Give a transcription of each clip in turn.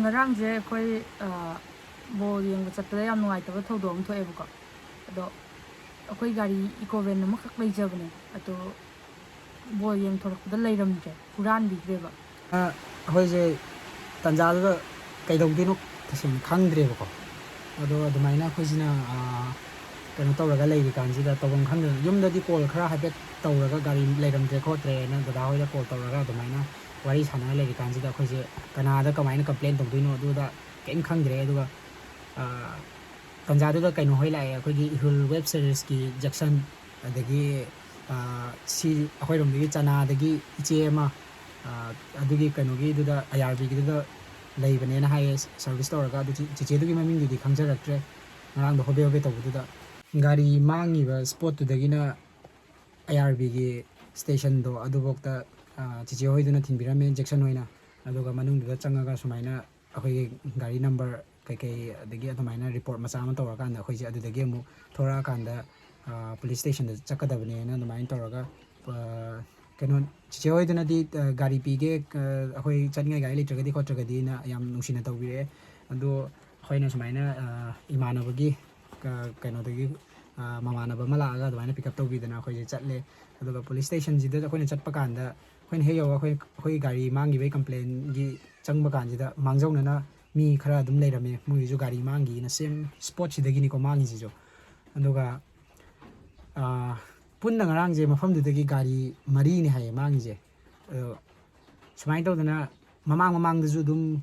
ngarangje koi bol yang chapda yam nuaitaba thodom thoebuko ado akoi gari ecoven ma khak lei jabne ato bol yang thorokda leiramje puran bigreba hoi je tanjada kaidogdino tasin khangdrebako ado adumaina khojina kano tawraga leiri kanjida tawam khangde yumdadi call khara habet tawraga gari leiramje khotre na dada hoida call tawraga adumaina wari sana leiri kanjida khoje kanada kamaina complain tawdino aduda kem khangdre aduga tanjada kaino hoila akogi ihul web series ki jackson adagi si akhoi romdagi chana adagi ichema adugi kainogi duda IRB gi duda leibane na haye service tawraga adu chiche dugi maming dudi khangjaraktre ngarang do hobe hobe tawduda gari mangi ba spot tudagi na IRB gi station do adu bokta chiche hoiduna thinbirame jackson hoina aduga manung duda changaga sumaina akhoi gari number kai adagi adumaina report macha ma tawra kanda akhoi je adudagi amu thora kanda police station da chakadabane na adumaina tawraga kano chiche hoiduna di gari pige akhoi chatngai gari litragadi khotragadi na yam nungsina tawbire adu khoina sumaina imanabagi kano dagi mamanaba malaga adumaina pick up tawbidana akhoi je chatle aduga police station jida akhoi na chatpa kanda akhoi heyo akhoi gari mangi be complain gi changba kanjida mangjauna na mi khara adum leirame mui ju gari mangi na same spot sidagi ni ko mangi jijo aduga punna ngarang je mafam dudagi gari mari ni haye mangi je sumai tawdana mamang da ju dum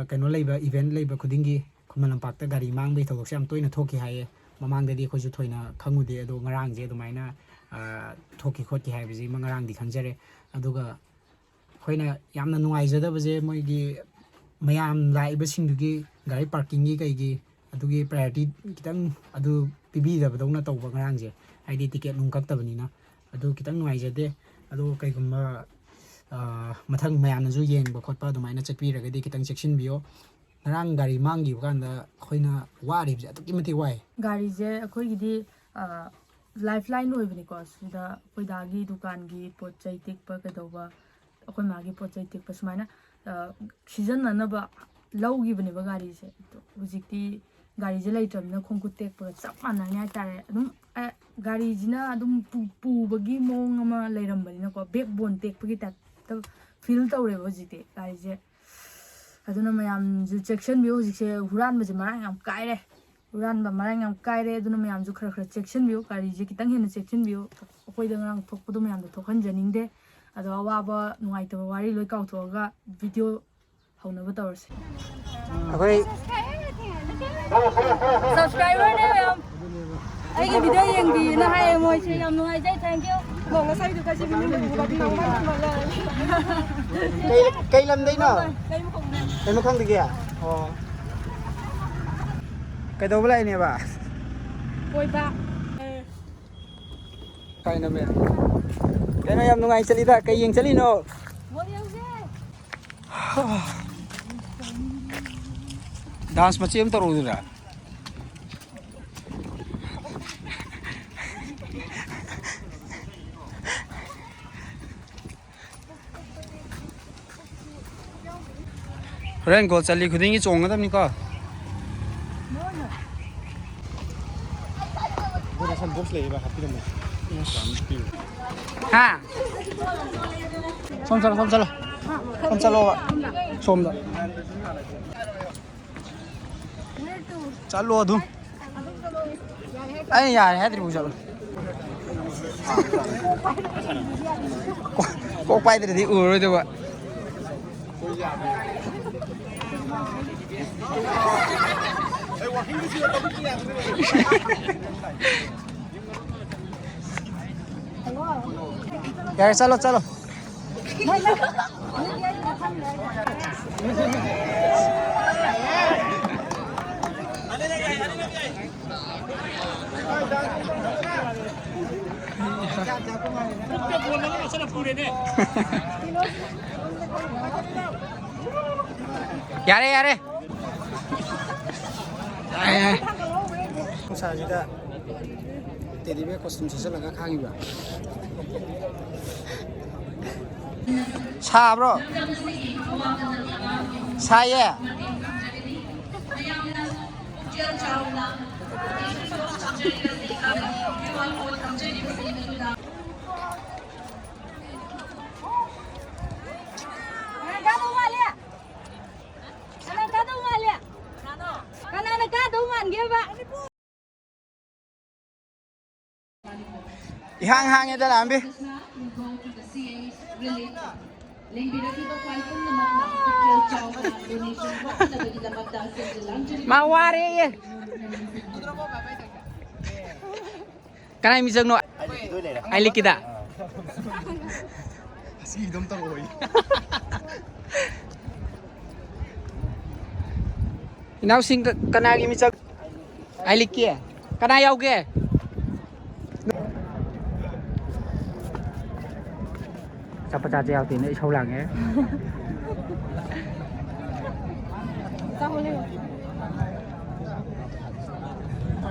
kano leiba event leiba khudingi khumalam pakta gari mang be thogok sam toina thoki haye mamang da di khoju thoina khangude ado ngarang je adumaina thoki khoti haye ji mangarang di khangjare aduga khoina yamna nuai jada baje moigi mayam laiba singdugi gari parking gi kai gi adugi priority kitang adu pibi da badona tawba ngarang je haidi ticket nung kaktabani na adu kitang nuai jade adu kai gumba mathang mayam na ju yeng ba khotpa adumaina chatpi ragadi kitang section bio ngarang gari mangi bakanda khoina wari je atu kimati wai gari je akoi gidi lifeline oibani ko sida koidagi dukan gi pochai tikpa kadauba akoi magi pochai tikpa sumaina season nanaba laugi bani ba gari se hujikti gari je laitamna khongku tekpa chap manani atare adum gari jina adum pu bagi mong ama lairambani na ko backbone tekpagi ta feel tawre hujikti gari je aduna mayam ju section bi hujikse huran baje marang am kaire huran ba marang am kaire aduna mayam ju khara section bi gari je kitang hena section bi akoi da ngarang thokpadu mayam do thokhan janingde ado awaba nuaitaba wari loi kauthoga video haunaba tawrse akoi subscriber ne ma'am ai ge video yengbi na hai moi se yam nuai jai thank you long la sai du ka ji bin bu ba bi nang ma la kai lam dei no kai ma khang de ya kai do lai ne ba koi ba kai na me kai na yam nungai chali da kai yeng chali no mo yang je dance machi am taru dira ren go chali khudingi chong gadam ni ka Bora san box lei ba happy dam ha som chalo som da chalo adu ai yaar hai tri bu chalo ko pai de di ur de ba यार चलो चलो यारे यारे Sajida teddybear costume sisa laga khangi ba ชาบรอชาเย่hang itu lah ambil. Mawari ye. Kana misang no. Ai likida. Asli dom tang oi. Inaw sing kana gi misang. Ai likya. Kana yaw ge. Sắp ra treo thì nữa sâu lằng ấy.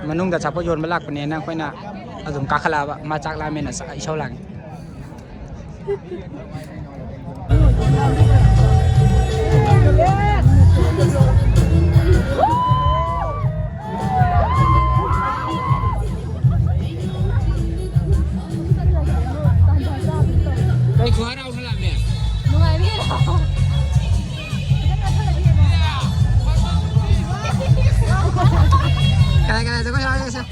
Manung dah sắp jual melak punya nak kau nak azum kakala macak lamen asa sâu lằng. Kau kuat apa malam ni? Nungai ni dah. Kalau tu kau jalan je.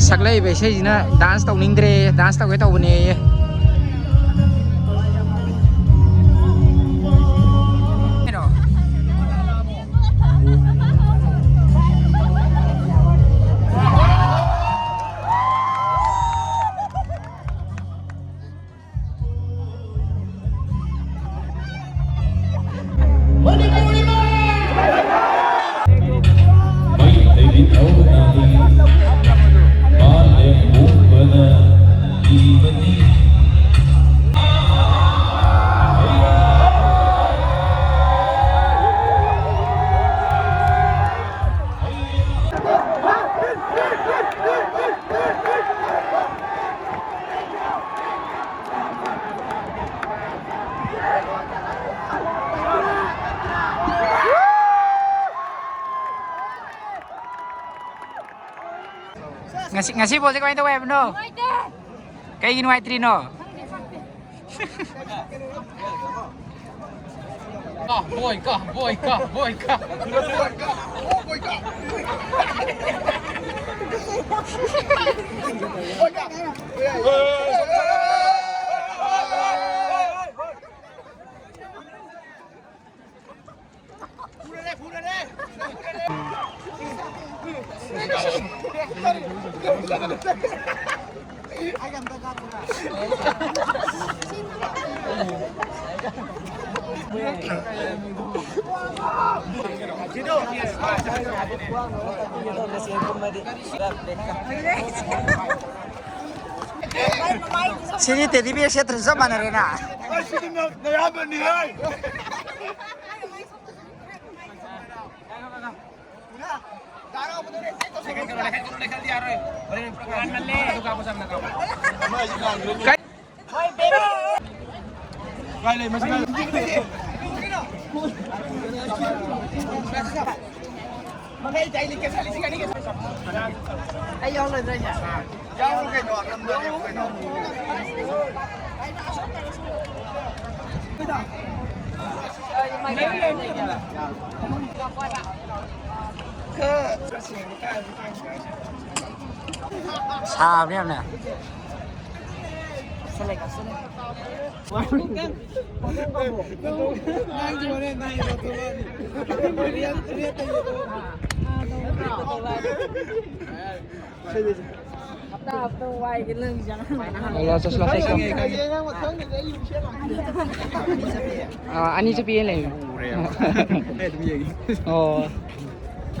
Saklai biasa je na dance tau ningdre, dance tau kita ubune. Ngasih boleh kau itu web no. Kayak gini white tree no. Boy kah. Sini teddybear saya terus mana Rena? Sao biết nè? Selesai. Ani sepi ni. Oh.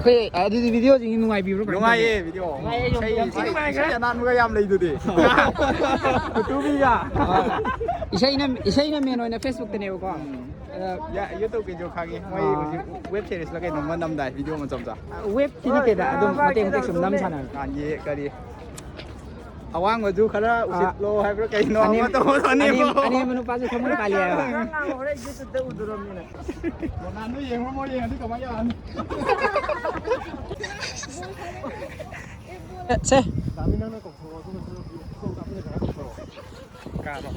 Kau ada di video jadi nungai biru. Nungai ye video. Saya nak nungai yang lain tu deh. Betul juga. Isai na meno na Facebook tene ko. YouTube video khagi moi web series la kai no manam dai video ma chom cha web thì nó kể đã đúng mà tem tek sum nam sana kan ye kari awang wa ju khara usit lo hai pro kai no ma to ani manu pa ju thamul kali ayo nan no yeng mo yeng ni ka ma ya se kami nang ko ko kami ni ka ba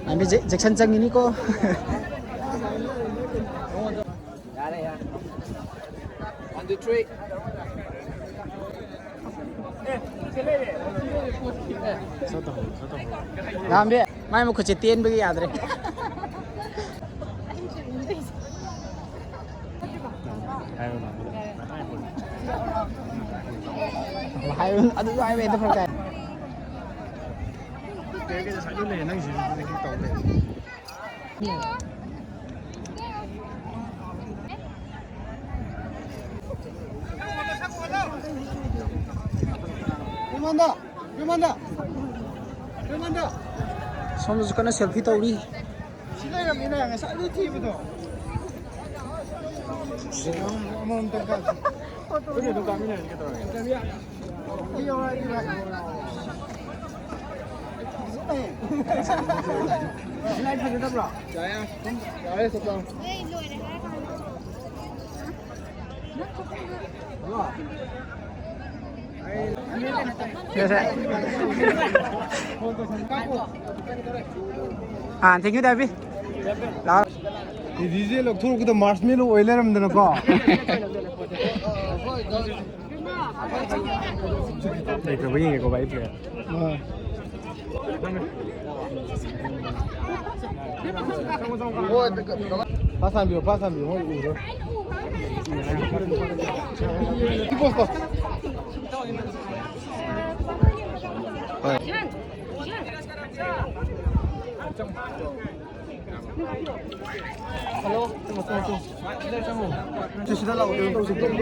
Ami Jackson chang ini ko. Yare ya 1 2 3 Ngam đi, mai một khẩu tiền bây giờ rồi. Hai anh đứa ai về tôi phải cái sai luôn này năng gì cái tàu này Remanda. Somos con selfie tàu đi. Sila kami na nga sa TV to. Mo to ka. Pwede to kami na kita. Iyo ay ira. Slide pa dito bro. Jaya. Jaya sa tong. À, thank you David. Đó. Thì DJ lộc thu cái marshmallow oil làm được không? Đây cái gì có vậy kìa. 파산비요 뭐 이거. 이거 Hello, 주시달라고 dari mencari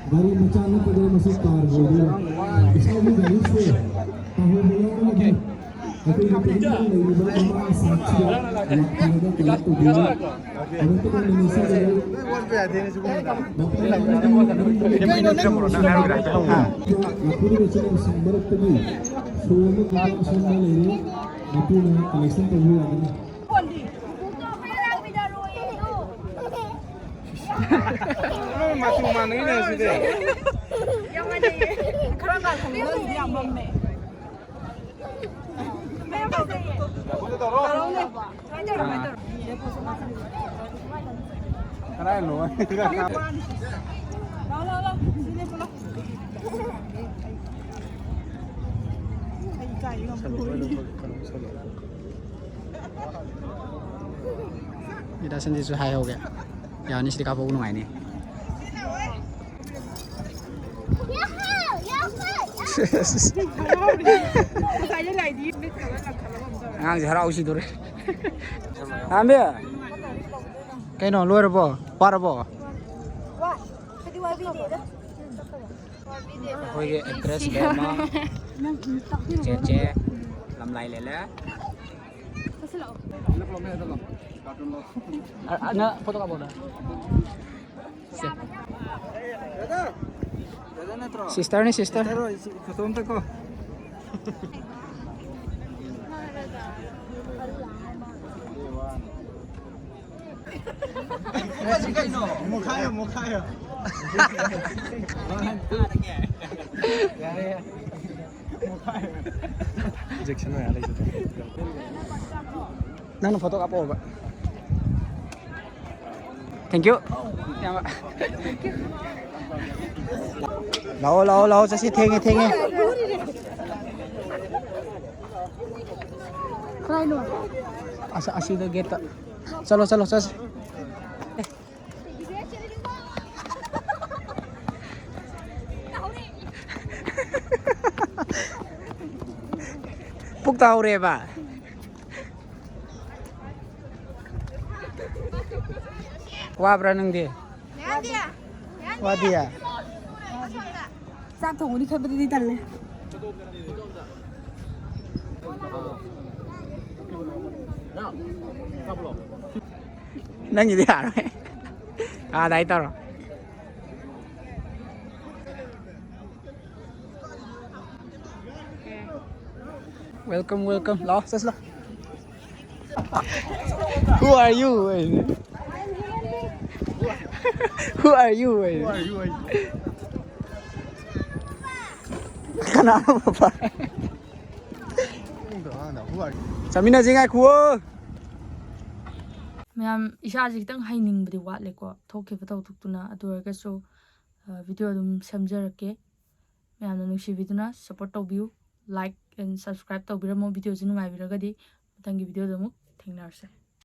dari mencari pada masih star jadi bisa dari se tahun yang lagi tapi ini beberapa saksi yang ada untuk dia untuk Indonesia masuk mana ini sih deh? Yang ada kerang kalau yang bombe. Keren loh. Sini pulang. Kita sendiri sudah hai ho gaya. Ya ini sedikit apa gunung ini? Ang harau sih dulu. Ambil. Cái nó lôi rồi qua rồi Ôi cái address đây mà che làm lại lẽ nó foto kamu dah sister nih sister Foto untuk kau. Mukanya. Jackson ya lagi. Nang photo ka po ba? Thank you. Lao sa si thengi. Asida geta. Chalo. Puk tao re ba? Wabra nang di. Wadia. 싹 동우리 캐버디 달래. Nang gì đi hả rồi? À đây tao rồi. Welcome. Lo, sas lo. Who are you? Who are you? Kenapa Bapak? Samina jingai kuo. ꯃꯌꯥꯝ ꯏꯁꯥꯁꯦ ꯈꯤꯇꯪ ꯍꯩꯅꯤꯡꯕꯗꯤ ꯋꯥꯠꯂꯦꯀꯣ ꯊꯣꯛꯈꯤꯕ ꯊꯧꯗꯣꯛꯇꯨꯅ ꯑꯗꯨ ꯑꯣꯏꯔꯒꯁꯨ video ꯑꯗꯨꯝ ꯁꯦꯝꯖꯔꯛꯀꯦ ꯃꯌꯥꯝꯅ ꯅꯨꯡꯁꯤꯕꯤꯗꯨꯅ support ꯇꯧꯕꯤꯌꯨ like and subscribe ꯇꯧꯕꯤꯔꯝꯃꯣ ꯚꯤꯗꯤꯑꯣꯁꯤ ꯅꯨꯡꯉꯥꯏꯕꯤꯔꯒꯗꯤ ꯃꯊꯪꯒꯤ ꯚꯤꯗꯤꯑꯣꯗ ꯑꯃꯨꯛ ꯊꯦꯡꯅꯔꯁꯦ